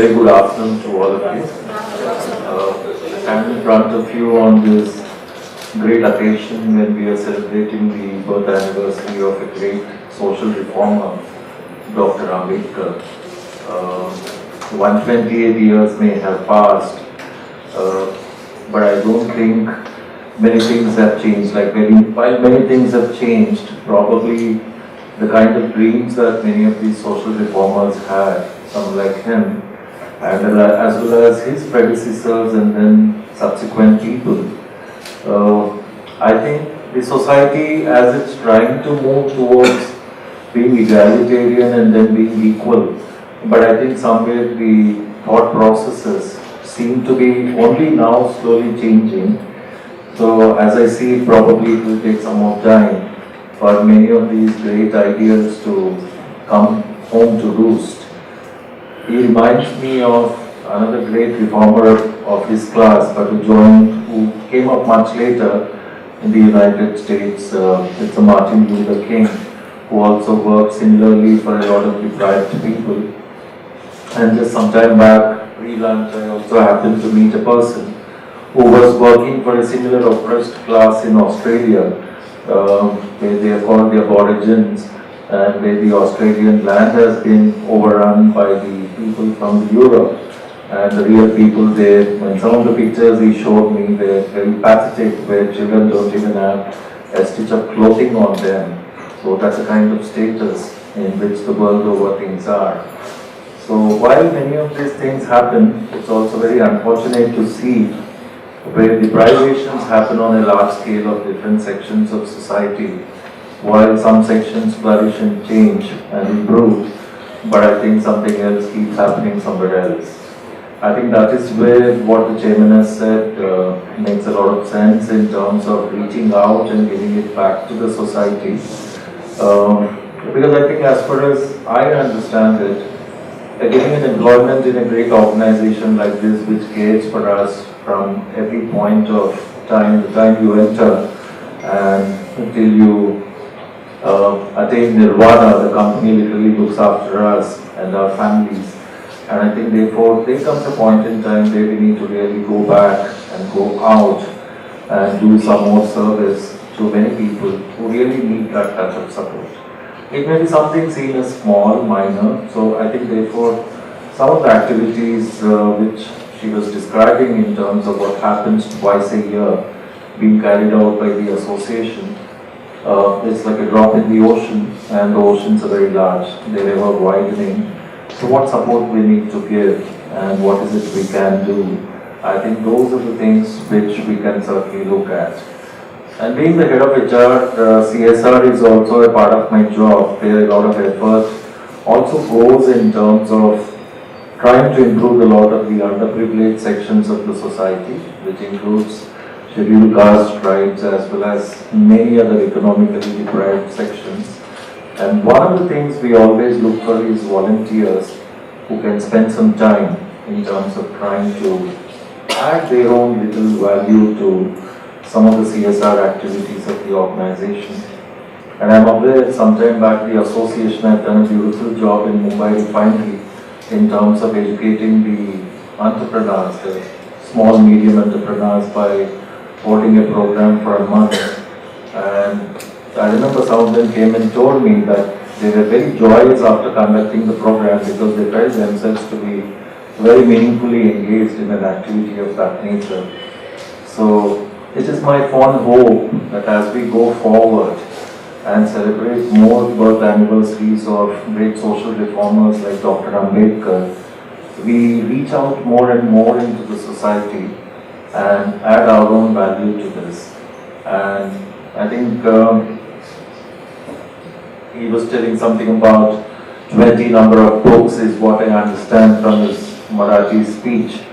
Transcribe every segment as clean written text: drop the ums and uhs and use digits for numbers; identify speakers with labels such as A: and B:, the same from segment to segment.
A: very good afternoon to all of you. I stand in front of you on this great occasion when we are celebrating the birth anniversary of a great social reformer, Dr. Ambedkar. 128 years may have passed, but I don't think many things have changed. While many things have changed, probably the kind of dreams that many of these social reformers had, some like him, and as well as his predecessors and then subsequent people. I think the society, as it's trying to move towards being egalitarian and then being equal, but I think somewhere the thought processes seem to be only now slowly changing. So as I see it, probably it will take some more time for many of these great ideas to come home to roost. He reminds me of another great reformer of his class, but who came up much later in the United States. It's Martin Luther King, who also worked similarly for a lot of deprived people. And just some time back, pre-lunch, I also happened to meet a person who was working for a similar oppressed class in Australia, where they are called the Aborigines, and where the Australian land has been overrun by the people from Europe. And the real people there, when some of the pictures he showed me, they're very pathetic, where children don't even have a stitch of clothing on them. So that's a kind of status in which the world over things are. So while many of these things happen, it's also very unfortunate to see where deprivations happen on a large scale of different sections of society, while some sections flourish and change and improve, but I think something else keeps happening somewhere else. I think that is where what the chairman has said makes a lot of sense in terms of reaching out and giving it back to the society. Because I think as far as I understand it, getting an employment in a great organization like this, which cares for us from every point of time, the time you enter and until you attain nirvana, the company literally looks after us and our families. And I think therefore there comes a point in time where we need to really go back and go out and do some more service to many people who really need that touch of support. It may be something seen as small, minor, so I think therefore some of the activities which she was describing in terms of what happens twice a year being carried out by the association, it's like a drop in the ocean, and the oceans are very large, they're ever widening. So what support we need to give and what is it we can do, I think those are the things which we can certainly look at. And being the head of HR, CSR is also a part of my job, where a lot of effort also goes in terms of trying to improve a lot of the underprivileged sections of the society, which includes scheduled caste, tribes, as well as many other economically deprived sections. And one of the things we always look for is volunteers who can spend some time in terms of trying to add their own little value to some of the CSR activities of the organization. And I'm aware some time back the association had done a beautiful job in Mumbai refinery in terms of educating the entrepreneurs, the small, medium entrepreneurs, by holding a program for a month. And I remember some of them came and told me that they were very joyous after conducting the program because they felt themselves to be very meaningfully engaged in an activity of that nature. So it is my fond hope that as we go forward and celebrate more birth anniversaries of great social reformers like Dr. Ambedkar, we reach out more and more into the society and add our own value to this. And I think he was telling something about 20 number of books is what I understand from his Marathi speech,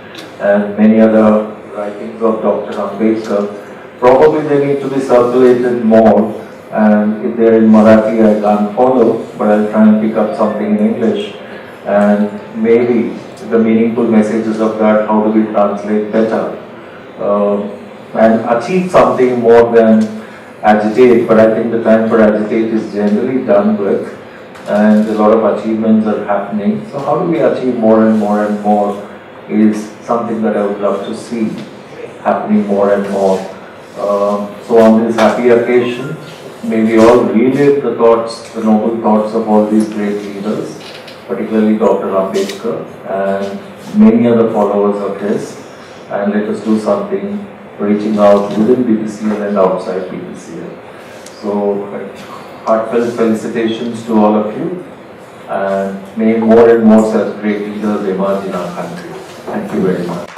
A: and many other writings of Dr. Ambedkar. Probably they need to be circulated more, and if they're in Marathi I can't follow, but I'll try and pick up something in English, and maybe the meaningful messages of that, how do we translate better and achieve something more than agitate. But I think the time for agitate is generally done with, and a lot of achievements are happening. So how do we achieve more and more and more is something that I would love to see happening more and more. So on this happy occasion, may we all relive the thoughts, the noble thoughts of all these great leaders, particularly Dr. Ambedkar and many other followers of his, and let us do something reaching out within BPCL and outside BPCL. So heartfelt felicitations to all of you, and may more and more such great leaders emerge in our country. Thank you very much.